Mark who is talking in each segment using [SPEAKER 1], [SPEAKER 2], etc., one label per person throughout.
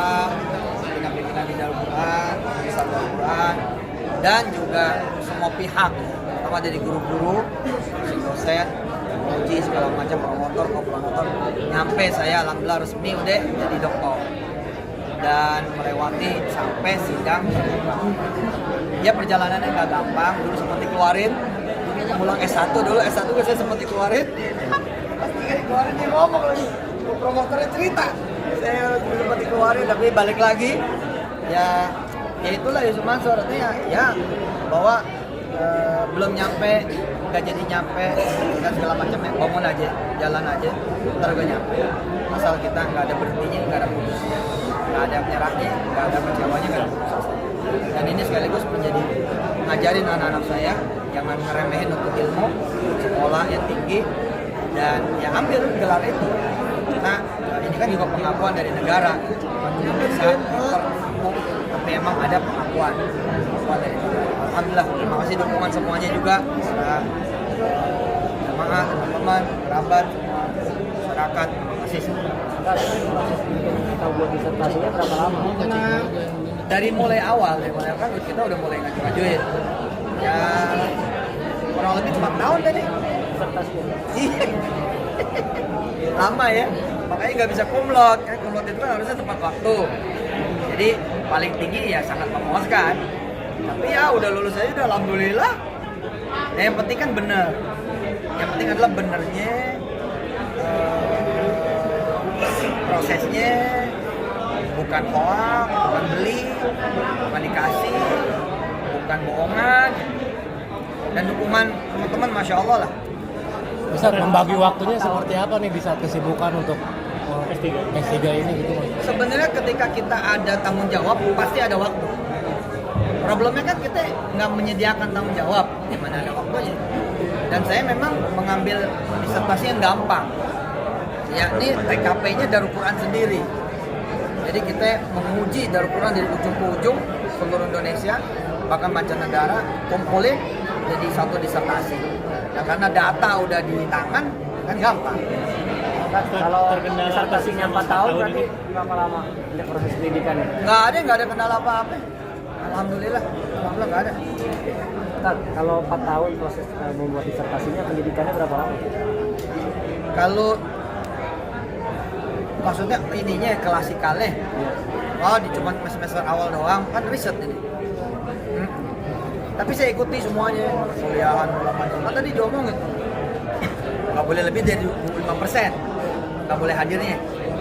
[SPEAKER 1] ulama, pimpinan-pimpinan di Darul Quran, Wisata Al-Quran, dan juga semua pihak, terutama dari guru-guru, dosen, uji segala macam, promotor, nyampe saya alhamdulillah resmi udah jadi dokter dan melewati sampai sidang terbuka. Ya perjalanannya nggak gampang, dulu sempat dikeluarin, pulang S1 dulu, S1 saya sempat dikeluarin, pasti kan dikeluarin dia ngomong lagi, promotornya cerita, saya sempat dikeluarin tapi balik lagi, ya itulah Yusuf Mansur, artinya ya bahwa belum nyampe, nggak jadi nyampe dan segala macamnya, bangun aja, jalan aja, ntar juga nyampe. Asal kita nggak ada berhentinya, nggak ada putusnya, nggak ada menyerahnya, nggak ada kecewanya, nggak ada putus. Dan ini sekaligus menjadi ngajarin anak-anak saya jangan ngeremehin untuk ilmu, sekolah yang tinggi, dan ya ambil gelar itu. Karena ini kan juga pengakuan dari negara, bukan bisa tapi emang ada pengakuan dari negara. Alhamdulillah, terima kasih dukungan semuanya juga, jamaah, teman-teman, kerabat, masyarakat, terima kasih semua.
[SPEAKER 2] Kita buat disertasinya berapa lama?
[SPEAKER 1] Nah, dari mulai awal kan kita udah mulai ngajuin. Ya kurang lebih 4 tahun tadi.
[SPEAKER 2] Disertasinya.
[SPEAKER 1] Iya. Lama ya. Makanya nggak bisa kumlot. Kan kumlot itu kan harusnya tepat waktu. Jadi paling tinggi ya sangat memuaskan. Tapi ya udah lulus aja udah alhamdulillah. Nah, yang penting kan bener. Yang penting adalah benernya, prosesnya, bukan hoax, bukan beli, bukan dikasih, bukan bohongan. Dan dukungan teman-teman masya Allah lah.
[SPEAKER 3] Bisa membagi waktunya seperti apa nih, bisa kesibukan untuk S3 ini gitu Mas?
[SPEAKER 1] Sebenarnya ketika kita ada tanggung jawab pasti ada waktu. Problemnya kan kita nggak menyediakan tanggung jawab, gimana ada waktunya. Dan saya memang mengambil disertasi yang gampang, yakni TKP-nya Darul Quran sendiri. Jadi kita menguji Darul Quran dari ujung ke ujung seluruh Indonesia, bahkan mancanegara, kumpulin jadi satu disertasi. Nah, karena data udah di tangan, kan gampang.
[SPEAKER 2] Kalau disertasinya 4 tahun berarti berapa lama untuk proses pendidikannya?
[SPEAKER 1] Nggak ada kendala apa-apa. Alhamdulillah nggak ada.
[SPEAKER 2] Ustaz, kalau 4 tahun proses membuat disertasinya, pendidikannya berapa lama?
[SPEAKER 1] Kalau maksudnya ininya klasikalnya, oh di cuma semester awal doang kan riset ini. Tapi saya ikuti semuanya, kuliahan ulama kan tadi diomongin nggak boleh lebih dari 25%, nggak boleh hadirnya.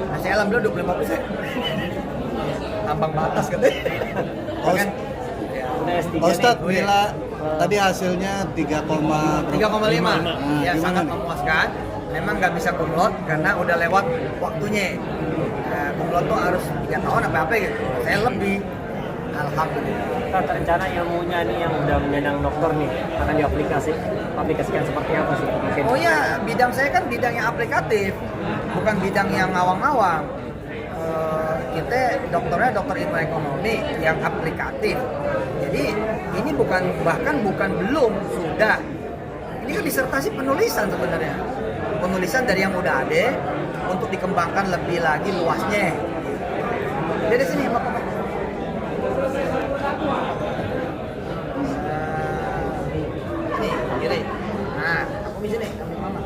[SPEAKER 1] Nah, saya alhamdulillah 25%. Ambang batas katanya. Kan?
[SPEAKER 2] Udah S3
[SPEAKER 4] Ustaz,
[SPEAKER 1] nih.
[SPEAKER 4] Mila tadi hasilnya 3,5.
[SPEAKER 1] 3,5. Ya sangat memuaskan. Memang nggak bisa kumlot karena udah lewat waktunya. Kumlot tuh harus 3 tahun apa gitu. Saya lebih. Alhamdulillah.
[SPEAKER 2] Ustaz, rencana ilmunya nih yang udah menyandang dokter nih akan diaplikasikan seperti apa sih mungkin?
[SPEAKER 1] Oh ya, bidang saya kan bidang yang aplikatif, bukan bidang yang ngawang-ngawang. Kita dokternya dokter ilmu ekonomi yang aplikatif. Jadi ini belum sudah. Ini kan disertasi penulisan sebenarnya. Penulisan dari yang udah ada untuk dikembangkan lebih lagi luasnya. Dari sini Pak. Ini kiri. Nah, aku di sini, ambil mama.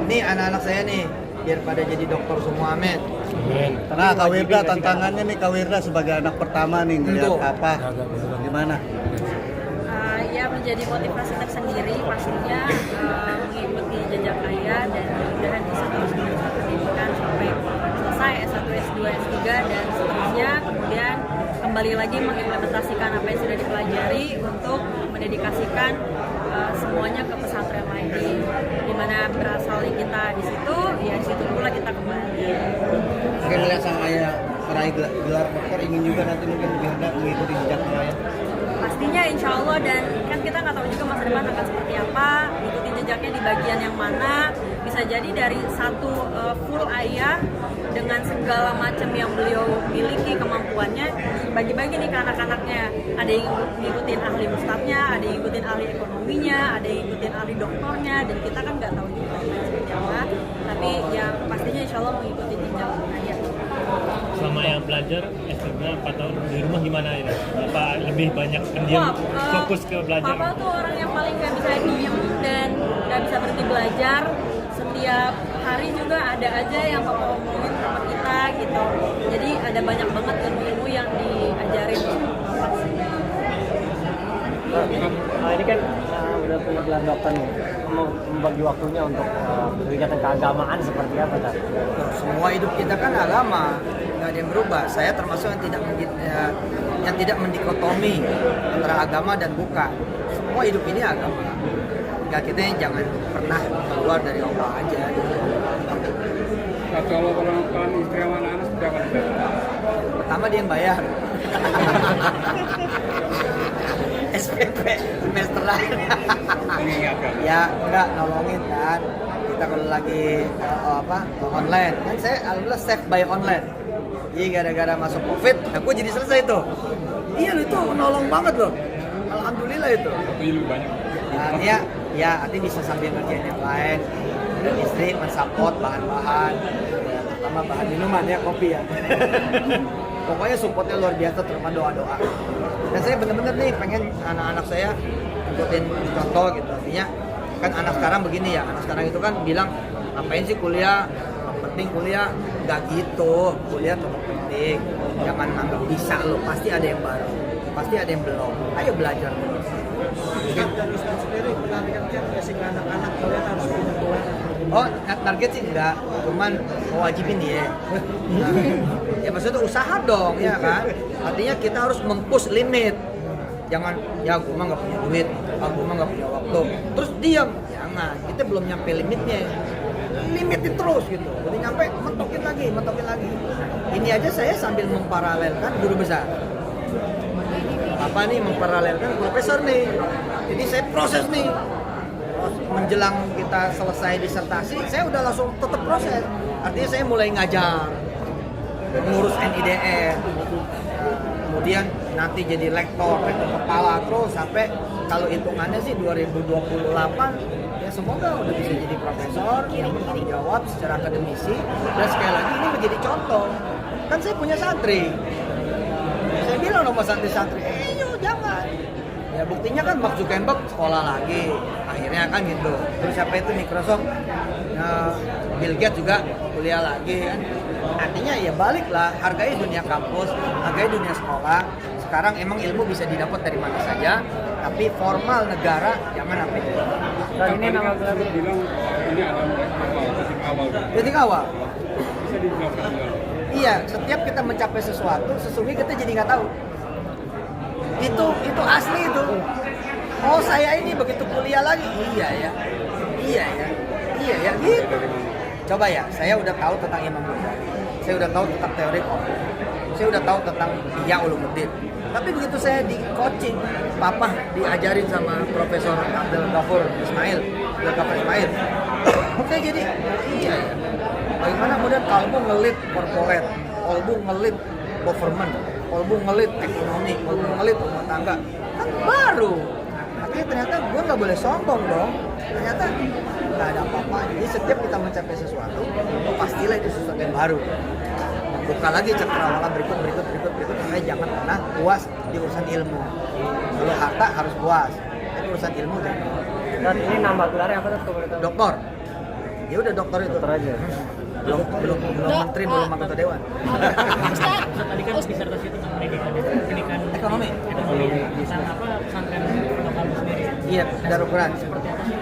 [SPEAKER 1] Ini anak-anak saya nih, biar pada jadi dokter semua, amin.
[SPEAKER 4] Nah, Kak Wirda, tantangannya nih Kak Wirda sebagai anak pertama nih, ngeliat apa? Gimana?
[SPEAKER 5] Ya menjadi motivasi tersendiri pastinya, mengikuti jejak ayah dan mudah-mudahan bisa terus melanjutkan pendidikan sampai selesai S1, S2, S3 dan seterusnya, kemudian kembali lagi mengimplementasikan apa yang sudah dipelajari untuk mendedikasikan semuanya ke pesantren lagi, dimana berasalnya kita di situ, ya di situ pula kita kembali.
[SPEAKER 4] Mungkin lihat sang ayah meraih gelar dokter, ingin juga nanti mungkin Wirda mengikuti jejak ayah.
[SPEAKER 5] Pastinya insya Allah, dan kan kita nggak tahu juga masa depan akan seperti apa, ikuti jejaknya di bagian yang mana, bisa jadi dari satu full ayah dengan segala macam yang beliau miliki kemampuannya, bagi-bagi nih ke anak-anaknya, ada yang ngikutin ahli ustadznya, ada yang ngikutin ahli ekonominya, ada yang ngikutin ahli doktornya, dan kita kan nggak tahu juga seperti apa, tapi ya pastinya insya Allah mengikuti jejak ayah.
[SPEAKER 6] selama yang belajar S3 4 tahun di rumah gimana ini? Apa lebih banyak pendiam fokus ke belajar?
[SPEAKER 5] Papa tuh orang yang paling gak bisa diem dan gak bisa berhenti belajar. Setiap hari juga ada aja yang papa omongin sama kita gitu. Jadi ada banyak banget ilmu-ilmu yang diajarin papa sih.
[SPEAKER 2] Nah, ini kan udah punya gelar dokter nih, mau membagi waktunya untuk kegiatan keagamaan seperti apa tadi?
[SPEAKER 1] Semua hidup kita kan agama, nggak ada yang berubah. Saya termasuk yang tidak mendikotomi antara agama dan bukan. Semua hidup ini agama. Ya kita jangan pernah keluar dari Allah aja.
[SPEAKER 7] Kalau perlakuan istri sama anak sudah apa?
[SPEAKER 1] Pertama dia yang bayar. SPP semesteran. Ya enggak nolongin kan. Kita kalau lagi online kan saya alhamdulillah save by online. Jadi gara-gara masuk Covid, aku jadi selesai tuh. Iya itu nolong banget loh. Alhamdulillah itu.
[SPEAKER 7] Lebih banyak.
[SPEAKER 1] Nah, ya artinya bisa sambil ngerjain yang lain. Dan istri mensupport bahan-bahan, ya, terutama bahan minuman ya, kopi ya. Pokoknya supportnya luar biasa, terutama doa-doa. Dan saya bener-bener nih pengen anak-anak saya ikutin contoh gitu. Artinya kan anak sekarang begini ya, anak sekarang itu kan bilang ngapain sih kuliah, yang penting kuliah. Nggak gitu, kuliah tetap penting. Jangan anggap bisa lo, pasti ada yang baru, pasti ada yang belum. Ayo belajar terus.
[SPEAKER 4] Dan Ustaz sendiri menargetkan basic anak-anak kalian harus punya keluarga.
[SPEAKER 1] Oh, target sih enggak, cuman mewajibin dia. Ya maksudnya usaha dong, ya kan? Artinya kita harus mempush limit. Jangan, ya gue mah nggak punya duit, gue mah nggak punya waktu. Terus diam, jangan. Kita belum nyampe limitnya. Limitin terus gitu. Udah nyampe, mentokin lagi. Ini aja saya sambil memparalelkan guru besar. Apa nih memparalelkan profesor nih. Jadi saya proses nih. Menjelang kita selesai disertasi, saya udah langsung tetap proses. Artinya saya mulai ngajar, ngurus NIDN, kemudian nanti jadi lektor kepala terus sampai kalau hitungannya sih 2028 ya semoga udah bisa jadi profesor yang bertanggung jawab secara akademisi. Dan sekali lagi ini menjadi contoh. Kan saya punya santri. Saya bilang sama santri-santri, yuk jangan. Ya buktinya kan Mark Zuckerberg sekolah lagi, akhirnya kan gitu. Terus siapa itu Microsoft, Bill Gates juga kuliah lagi kan. Artinya ya baliklah, hargai dunia kampus, hargai dunia sekolah. Sekarang emang ilmu bisa didapat dari mana saja, tapi formal negara jangan sampai.
[SPEAKER 2] Dan ini nama gelar
[SPEAKER 7] bilang ini adalah awal.
[SPEAKER 1] Titik awal.
[SPEAKER 7] Bisa dijelaskan juga.
[SPEAKER 1] Iya, setiap kita mencapai sesuatu, sesungguhnya kita jadi nggak tahu. Itu asli itu. Oh saya ini begitu kuliah lagi, iya ya, gitu. Coba ya, saya udah tahu tentang Imam Ghazali, saya udah tahu tentang teori kopi, saya udah tahu tentang Ihya Ulumuddin. Tapi begitu saya di coaching, papa diajarin sama Profesor Abdul Ghafur Ismail, saya jadi iya ya. Bagaimana kemudian kalbu ngelit corporate, kalbu ngelit government, kalbu ngelit ekonomi, kalbu ngelit rumah tangga, kan baru. Tapi ternyata gue nggak boleh sombong dong. Ternyata nggak ada apa-apa. Jadi setiap kita mencapai sesuatu, pastilah itu sesuatu yang baru. Buka lagi cakrawala berikut, sampai jangan pernah puas di urusan ilmu. Kalau harta harus puas, tapi urusan ilmu jangan.
[SPEAKER 2] Dan ini nama gelarnya apa tuh?
[SPEAKER 1] Doktor. Ya udah dokter itu.
[SPEAKER 2] Dokter aja.
[SPEAKER 1] belum menteri, belum anggota dewan.
[SPEAKER 6] Tadi kan disertasi tentang pendidikan
[SPEAKER 1] Ekonomi.
[SPEAKER 6] Tentang apa pesantren Pondok Kalbu sendiri?
[SPEAKER 1] Iya, Darul Quran.
[SPEAKER 6] Seperti apa sih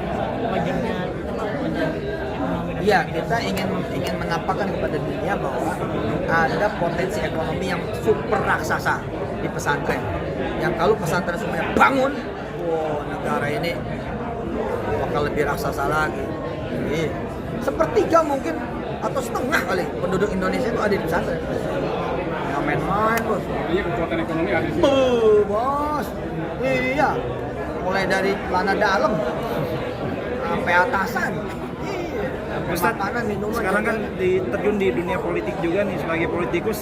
[SPEAKER 6] wajibnya ekonomi?
[SPEAKER 1] Iya, kita ingin menampakkan kepada dunia bahwa ada potensi ekonomi yang super raksasa di pesantren. Yang kalau pesantren semuanya bangun, negara ini bakal lebih raksasa lagi. Jadi, sepertiga mungkin atau setengah kali penduduk Indonesia itu ada di pesantren. Nggak main-main bos.
[SPEAKER 7] Artinya kekuatan ekonomi ada di sini.
[SPEAKER 1] Bos, iya. Mulai dari celana dalam sampai atasan.
[SPEAKER 4] Ustaz,
[SPEAKER 1] Makanan, minuman.
[SPEAKER 4] sekarang kan terjun di dunia politik juga nih, sebagai politikus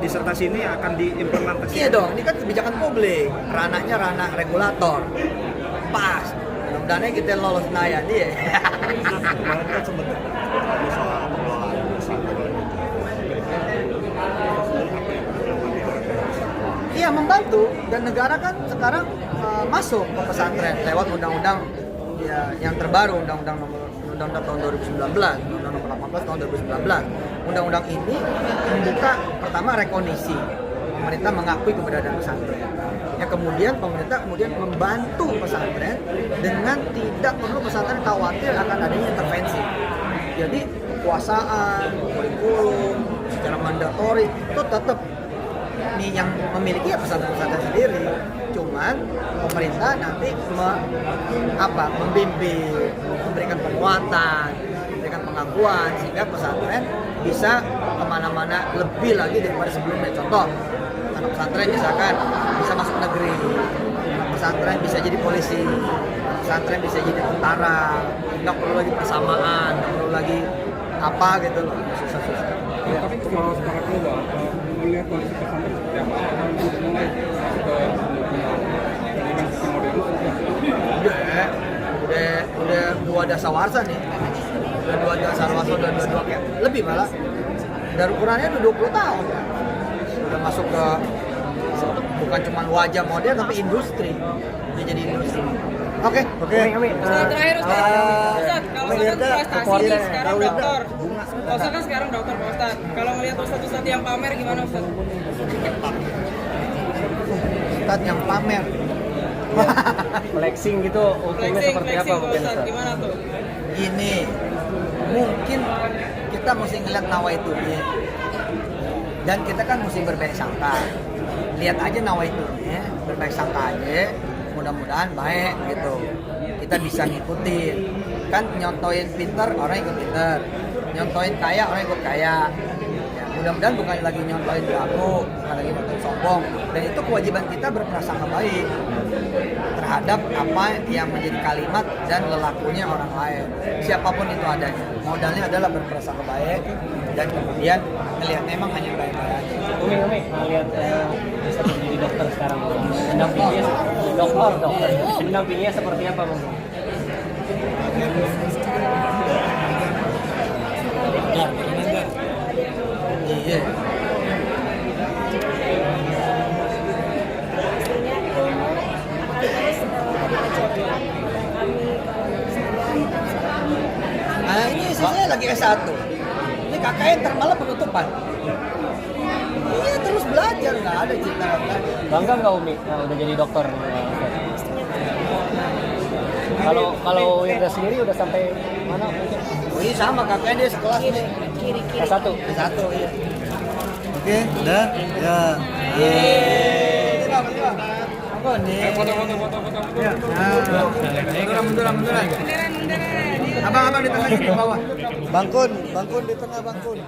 [SPEAKER 4] disertasi ini akan diimplementasikan.
[SPEAKER 1] Iya dong, ini kan kebijakan publik, ranahnya ranah regulator. Pas, mudah-mudahan kita lolos naya dia.
[SPEAKER 8] Kemarin kan sempat ada soal pengelolaan pesantren.
[SPEAKER 1] membantu, dan negara kan sekarang masuk ke pesantren lewat undang-undang ya, yang terbaru, undang-undang tahun 2019, undang-undang nomor 18 tahun 2019. Undang-undang ini membuka pertama rekognisi, pemerintah mengakui keberadaan pesantren. Ya, kemudian pemerintah membantu pesantren dengan tidak perlu pesantren khawatir akan adanya intervensi. Jadi kekuasaan, kurikulum, secara mandatori itu tetap nih yang memiliki ya pesantren-pesantren sendiri. Cuman pemerintah nanti membimbing, memberikan penguatan, memberikan pengakuan sehingga pesantren bisa kemana-mana lebih lagi daripada sebelumnya. Contoh, anak pesantren misalkan bisa masuk negeri, anak pesantren bisa jadi polisi, anak pesantren bisa jadi tentara, nggak perlu lagi persamaan, nggak perlu lagi apa gitu loh, susah-susah.
[SPEAKER 7] Tapi kalau secara global, melihat kondisi pesantren seperti apa? Sudah mulai ke pendidikan sistem modern?
[SPEAKER 1] Udah dua dasawarsa nih, udah dua dasawarsa, udah dua kayak lebih malah. Dari ukurannya udah 20 tahun, udah masuk ke bukan cuma wajah model tapi industri, udah jadi industri. Oke.
[SPEAKER 2] Amin.
[SPEAKER 8] Ustaz, terakhir Ustaz, kalau misalkan prestasi nih sekarang dokter, Ustaz kan sekarang dokter Pak Ustaz. Kalau ngelihat Ustaz yang pamer gimana Ustaz?
[SPEAKER 1] Ustaz yang pamer.
[SPEAKER 2] Flexing gitu, untungnya seperti apa
[SPEAKER 8] Flexing
[SPEAKER 2] mungkin
[SPEAKER 8] Ustaz,
[SPEAKER 2] Ustaz?
[SPEAKER 8] gimana tuh?
[SPEAKER 1] Gini, mungkin kita mesti ngeliat nawaitunya, dan kita kan mesti berbaik sangka. Lihat aja nawaitunya, berbaik sangka aja. Mudah-mudahan baik gitu, kita bisa ngikutin. Kan nyontoin pinter orang ikut pinter, nyontoin kaya orang ikut kaya. Ya, mudah-mudahan bukan lagi nyontoin belagu, bukan lagi nyontoin sombong. Dan itu kewajiban kita berprasangka baik terhadap apa yang menjadi kalimat dan lelakunya orang lain, siapapun itu adanya. Modalnya adalah berprasangka baik dan kemudian melihat memang hanya baik-baik aja.
[SPEAKER 2] Umi, melihat bisa menjadi dokter sekarang, mendampinginya dokter, mendampinginya seperti apa mungkin?
[SPEAKER 1] Iya. Nah, ini saya lagi S1. Ini KKN ntar malah penutupan. Iya, terus belajar, nggak ada cerita apa.
[SPEAKER 2] Bangga nggak Umi udah jadi dokter? Kalau Wirda sendiri udah sampai mana mungkin?
[SPEAKER 1] Oh iya sama, KKN dia sekelas nih.
[SPEAKER 2] S1.
[SPEAKER 1] S1, iya.
[SPEAKER 4] Oke, udah. Ya.
[SPEAKER 1] Yeay. Apa nih?
[SPEAKER 7] Foto.
[SPEAKER 1] Ya. Munduran. Abang di tengah, di bawah.
[SPEAKER 4] Bangkun di tengah bangkun.